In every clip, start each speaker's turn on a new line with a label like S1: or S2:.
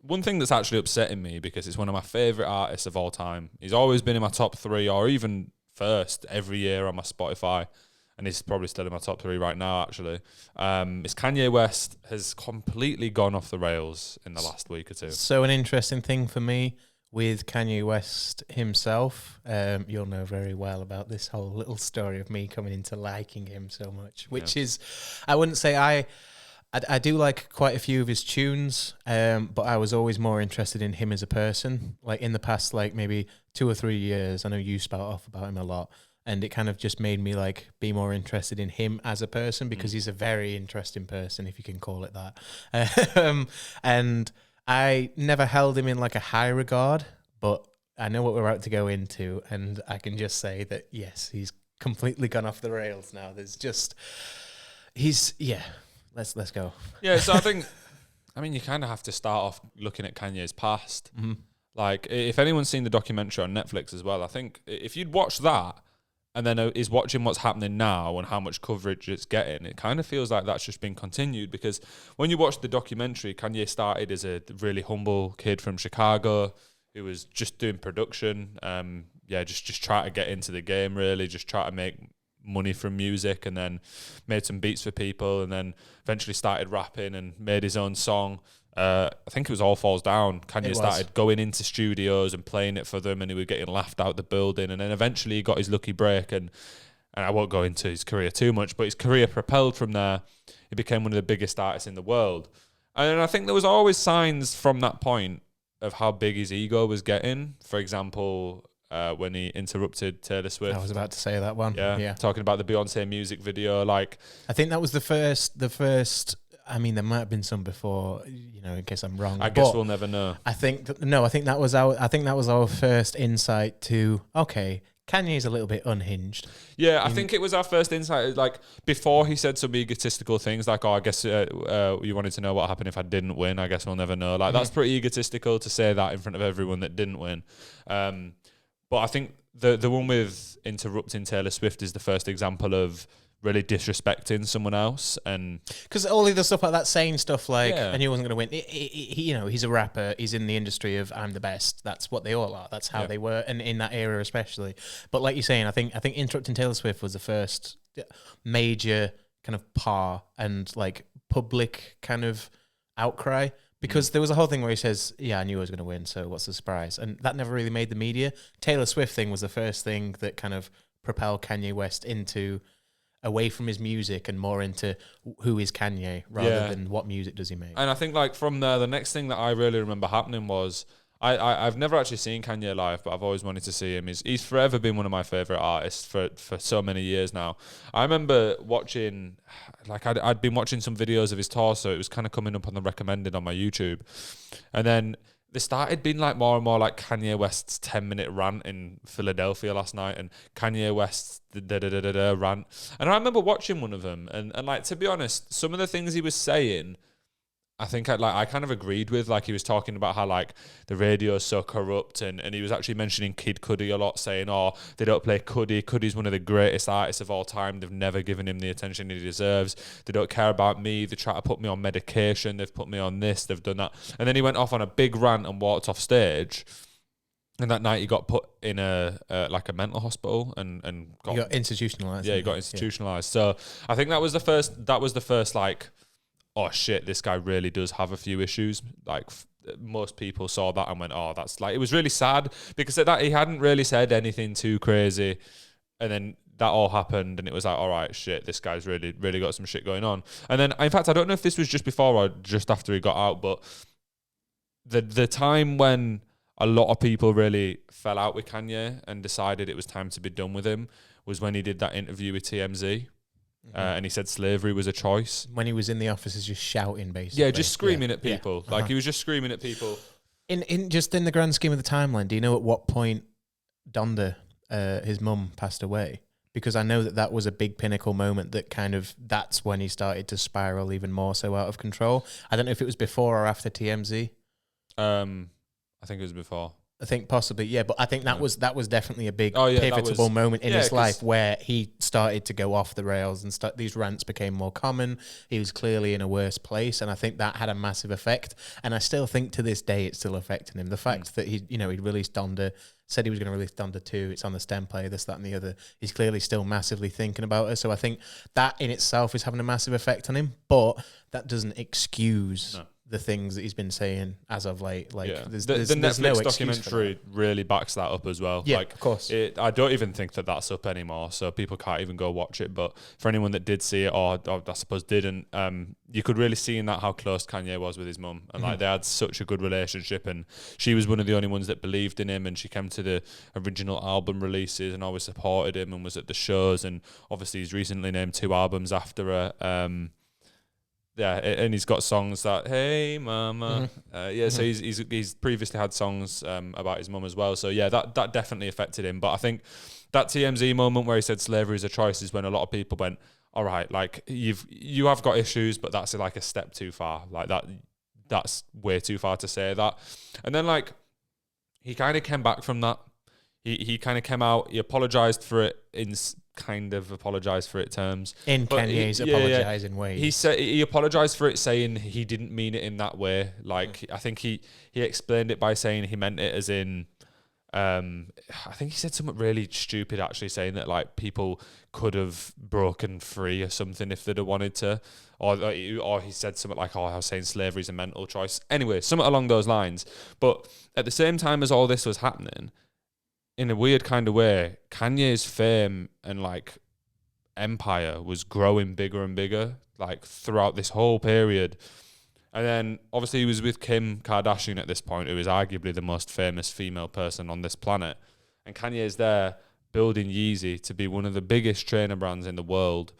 S1: one thing that's actually upsetting me, because it's one of my favourite artists of all time. He's always been in my top 3 or even first every year on my Spotify. And he's probably still in my top 3 right now, actually. It's Kanye West has completely gone off the rails in the last week or two.
S2: So an interesting thing for me with Kanye West himself, you'll know very well about this whole little story of me coming into liking him so much, which is, I wouldn't say I do like quite a few of his tunes, but I was always more interested in him as a person. Like in the past, like maybe 2 or 3 years, I know you spout off about him a lot. And it kind of just made me like be more interested in him as a person, because he's a very interesting person, if you can call it that. And I never held him in like a high regard, but I know what we're about to go into, and I can just say that yes, he's completely gone off the rails now. Let's go.
S1: Yeah, so I think, you kind of have to start off looking at Kanye's past.
S2: Mm-hmm.
S1: Like, if anyone's seen the documentary on Netflix as well, I think if you'd watch that, and then is watching what's happening now and how much coverage it's getting, it kind of feels like that's just been continued. Because when you watch the documentary, Kanye started as a really humble kid from Chicago who was just doing production. Just try to get into the game, really, just try to make money from music, and then made some beats for people, and then eventually started rapping and made his own song. I think it was All Falls Down. Kanye started going into studios and playing it for them, and he was getting laughed out the building. And then eventually he got his lucky break, and I won't go into his career too much, but his career propelled from there. He became one of the biggest artists in the world. And I think there was always signs from that point of how big his ego was getting. For example, when he interrupted Taylor Swift.
S2: I was about to say that one.
S1: Yeah. Talking about the Beyonce music video. Like,
S2: I think that was the first. I mean, there might have been some before, in case I'm wrong.
S1: I guess we'll never know.
S2: I think that was our first insight to, okay, Kanye's a little bit unhinged.
S1: Yeah, I think it was our first insight. Like, before he said some egotistical things like, I guess you wanted to know what happened if I didn't win. I guess we'll never know. Like, that's pretty egotistical to say that in front of everyone that didn't win. But I think the one with interrupting Taylor Swift is the first example of really disrespecting someone else. And
S2: because all of the stuff like that, saying stuff like, I knew I wasn't going to win. He's a rapper. He's in the industry of I'm the best. That's what they all are. That's how they were, and in that era especially. But like you're saying, I think interrupting Taylor Swift was the first major kind of and like public kind of outcry. Because there was a whole thing where he says, I knew I was going to win, so what's the surprise? And that never really made the media. Taylor Swift thing was the first thing that kind of propelled Kanye West away from his music and more into who is Kanye rather than what music does he make.
S1: And I think like from there, the next thing that I really remember happening was I've never actually seen Kanye live, but I've always wanted to see him. He's forever been one of my favourite artists for so many years now. I remember watching, like I'd been watching some videos of his tour, so it was kind of coming up on the recommended on my YouTube. And then there started being like more and more like Kanye West's 10-minute rant in Philadelphia last night, and Kanye West's rant. And I remember watching one of them, and like, to be honest, some of the things he was saying, I think I kind of agreed with. Like, he was talking about how like the radio is so corrupt, and he was actually mentioning Kid Cudi a lot, saying, they don't play Cudi. Cudi's one of the greatest artists of all time. They've never given him the attention he deserves. They don't care about me. They try to put me on medication. They've put me on this. They've done that. And then he went off on a big rant and walked off stage. And that night he got put in a mental hospital and
S2: got institutionalized.
S1: Yeah, he got institutionalized. So I think that was the first like, oh shit, this guy really does have a few issues. Like, most people saw that and went, that's like, it was really sad because that he hadn't really said anything too crazy, and then that all happened, and it was like, all right, shit, this guy's really, really got some shit going on. And then, in fact, I don't know if this was just before or just after he got out, but the time when a lot of people really fell out with Kanye and decided it was time to be done with him was when he did that interview with TMZ. And he said slavery was a choice.
S2: When he was in the offices just shouting, basically.
S1: Yeah, just screaming at people. Yeah. Like, he was just screaming at people.
S2: In the grand scheme of the timeline, do you know at what point Donda, his mum, passed away? Because I know that was a big pinnacle moment that that's when he started to spiral even more so out of control. I don't know if it was before or after TMZ.
S1: I think it was before.
S2: I think possibly, yeah. But I think that was definitely a big
S1: that
S2: pivotal
S1: was-
S2: moment in
S1: yeah,
S2: his
S1: 'cause-
S2: life where he started to go off the rails and these rants became more common. He was clearly in a worse place, and I think that had a massive effect. And I still think to this day it's still affecting him. The fact that he released Donda, said he was going to release Donda 2, it's on the stem play, this, that, and the other. He's clearly still massively thinking about it. So I think that in itself is having a massive effect on him, but that doesn't excuse the things that he's been saying as of late. Like there's
S1: the Netflix
S2: no
S1: documentary really backs that up as well.
S2: Yeah,
S1: like,
S2: of course.
S1: I don't even think that that's up anymore, so people can't even go watch it. But for anyone that did see it, or I suppose didn't, you could really see in that how close Kanye was with his mum, and like they had such a good relationship, and she was one of the only ones that believed in him, and she came to the original album releases and always supported him and was at the shows, and obviously he's recently named 2 albums after her. And he's got songs that "Hey Mama," so he's previously had songs about his mum as well. So yeah, that definitely affected him. But I think that TMZ moment where he said slavery is a choice is when a lot of people went, "All right, like you have got issues, but that's like a step too far. Like that's way too far to say that." And then like he kind of came back from that. He kind of came out. He apologized for it in apologized for it terms.
S2: Kanye's apologizing way.
S1: He said he apologized for it, saying he didn't mean it in that way. Like I think he explained it by saying he meant it as in. I think he said something really stupid, actually, saying that like people could have broken free or something if they'd have wanted to, or he said something like, I was saying slavery is a mental choice. Anyway, something along those lines. But at the same time as all this was happening, in a weird kind of way, Kanye's fame and like empire was growing bigger and bigger, like throughout this whole period. And then obviously he was with Kim Kardashian at this point, who is arguably the most famous female person on this planet. And Kanye's there building Yeezy to be one of the biggest trainer brands in the world,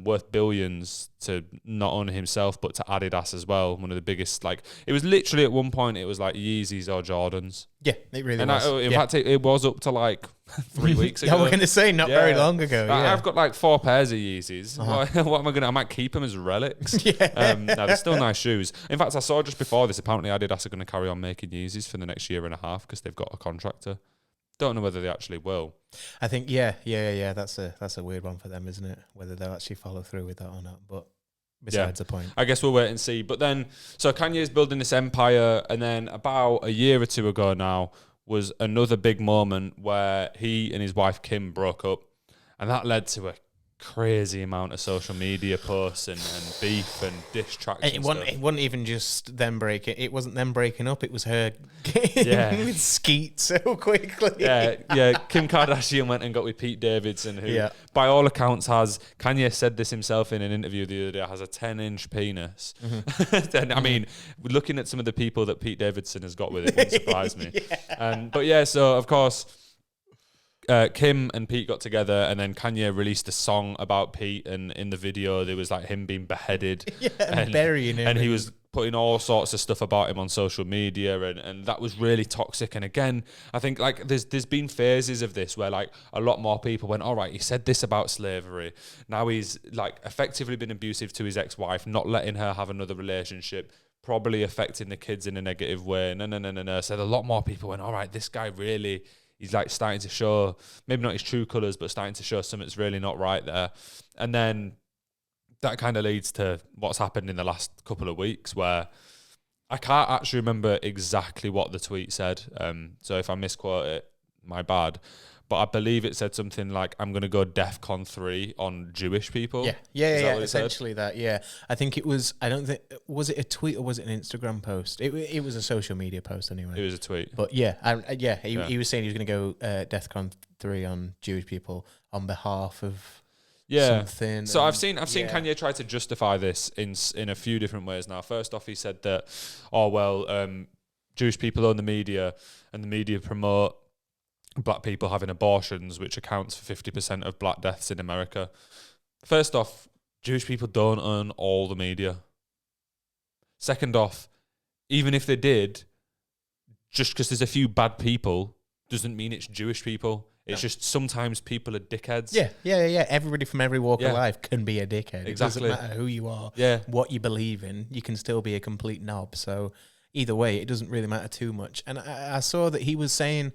S1: worth billions to not only himself but to Adidas as well. One of the biggest, like it was literally at one point it was like Yeezys or Jordans.
S2: Yeah, it really
S1: and
S2: was.
S1: In fact, it was up to like 3 weeks ago.
S2: Yeah, we're going to say not very long ago.
S1: Like,
S2: yeah.
S1: I've got like 4 pairs of Yeezys. What am I going to? I might keep them as relics. No, they're still nice shoes. In fact, I saw just before this, apparently Adidas are going to carry on making Yeezys for the next year and a half because they've got a contractor. Don't know whether they actually will.
S2: I think that's a weird one for them, isn't it? Whether they'll actually follow through with that or not. But besides the point,
S1: I guess we'll wait and see. But then, so Kanye's building this empire, and then about a year or 2 ago now was another big moment where he and his wife Kim broke up, and that led to a crazy amount of social media posts and beef and diss tracks.
S2: It wasn't even just them breaking. It wasn't them breaking up. It was her getting with Skeet so quickly.
S1: Kim Kardashian went and got with Pete Davidson, who, by all accounts, Kanye said this himself in an interview the other day, has a 10-inch penis. And I mean, looking at some of the people that Pete Davidson has got with it, wouldn't surprise me. So of course. Kim and Pete got together, and then Kanye released a song about Pete, and in the video there was like him being beheaded
S2: and burying him,
S1: and he was putting all sorts of stuff about him on social media, and that was really toxic. And again, I think like there's been phases of this where like a lot more people went, all right, he said this about slavery, now he's like effectively been abusive to his ex-wife, not letting her have another relationship, probably affecting the kids in a negative way. No. So a lot more people went, all right, this guy really, he's like starting to show, maybe not his true colours, but starting to show something that's really not right there. And then that kind of leads to what's happened in the last couple of weeks, where I can't actually remember exactly what the tweet said. So if I misquote it, my bad. But I believe it said something like, I'm going to go DEFCON 3 on Jewish people.
S2: Yeah, essentially that, yeah. I think it was, was it a tweet or was it an Instagram post? It was a social media post anyway.
S1: It was a tweet.
S2: But he was saying he was going to go DEFCON 3 on Jewish people on behalf of something.
S1: So I've seen Kanye try to justify this in a few different ways now. First off, he said that, Jewish people own the media and the media promote black people having abortions, which accounts for 50% of black deaths in America. First off, Jewish people don't own all the media. Second off, even if they did, just because there's a few bad people doesn't mean it's Jewish people. It's just sometimes people are dickheads.
S2: Yeah. Everybody from every walk of life can be a dickhead.
S1: Exactly.
S2: It doesn't matter who you are, what you believe in. You can still be a complete knob. So either way, it doesn't really matter too much. And I saw that he was saying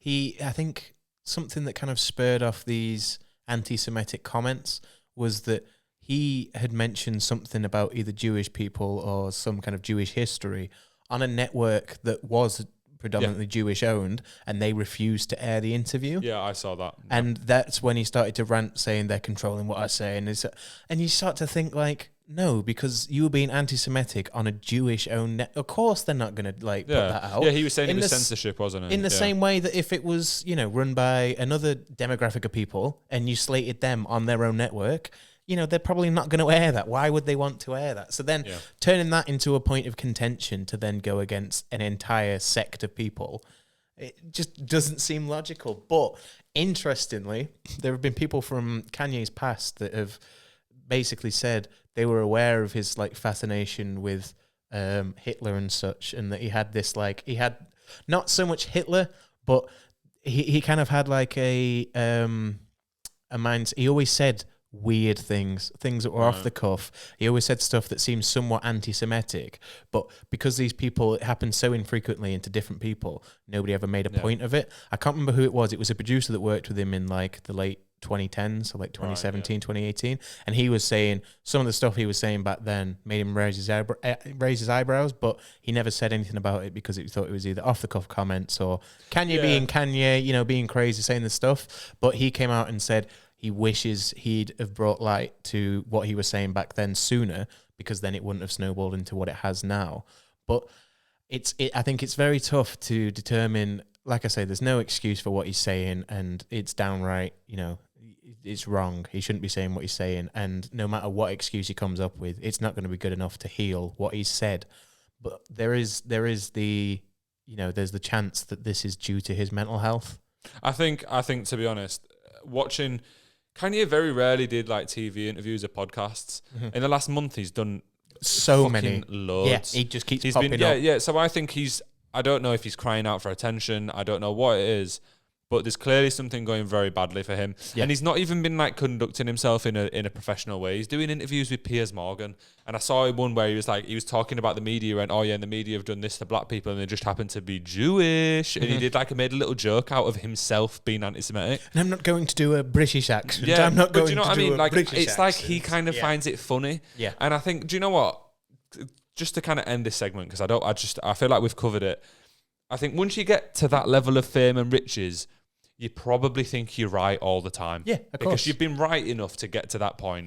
S2: I think something that kind of spurred off these anti-Semitic comments was that he had mentioned something about either Jewish people or some kind of Jewish history on a network that was predominantly Jewish owned, and they refused to air the interview.
S1: Yeah, I saw that.
S2: And that's when he started to rant, saying they're controlling what I say. And you start to think, like, no, because you were being anti-Semitic on a Jewish-owned net. Of course they're not going to, like, put that out.
S1: Yeah, he was saying it was censorship, wasn't it?
S2: In the same way that if it was, run by another demographic of people and you slated them on their own network, they're probably not going to air that. Why would they want to air that? So then turning that into a point of contention to then go against an entire sect of people, it just doesn't seem logical. But interestingly, there have been people from Kanye's past that have basically said they were aware of his like fascination with Hitler and such, and that he had this he had not so much Hitler, but he kind of had like a mind. He always said weird things that were off the cuff. He always said stuff that seemed somewhat anti-Semitic, but because these people, it happened so infrequently into different people, nobody ever made a point of it. I can't remember who it was. It was a producer that worked with him in like the late 2010s, so like 2017, 2018, and he was saying some of the stuff he was saying back then made him raise his eyebrows, but he never said anything about it because he thought it was either off the cuff comments or Kanye being Kanye, being crazy, saying this stuff. But he came out and said he wishes he'd have brought light to what he was saying back then sooner, because then it wouldn't have snowballed into what it has now. But I think it's very tough to determine. Like I say, there's no excuse for what he's saying, and it's downright, it's wrong. He shouldn't be saying what he's saying, and no matter what excuse he comes up with, it's not going to be good enough to heal what he's said. But there is the, there's the chance that this is due to his mental health.
S1: I think to be honest, watching Kanye very rarely did like TV interviews or podcasts. Mm-hmm. In the last month, he's done
S2: so many
S1: loads.
S2: Yeah, he just keeps popping up.
S1: Yeah. So I think I don't know if he's crying out for attention. I don't know what it is, but there's clearly something going very badly for him. Yeah. And he's not even been like conducting himself in a professional way. He's doing interviews with Piers Morgan. And I saw one where he was talking about the media and, and the media have done this to black people and they just happen to be Jewish. And he made a little joke out of himself being anti-Semitic.
S2: And I'm not going to do a British accent.
S1: Yeah,
S2: I'm not going
S1: do you know
S2: to
S1: what I mean? Like,
S2: British
S1: it's
S2: accent.
S1: like he kind of finds it funny.
S2: Yeah.
S1: And I think, do you know what? Just to kind of end this segment, because I feel like we've covered it. I think once you get to that level of fame and riches, you probably think you're right all the time.
S2: Yeah, of course.
S1: Because you've been right enough to get to that point.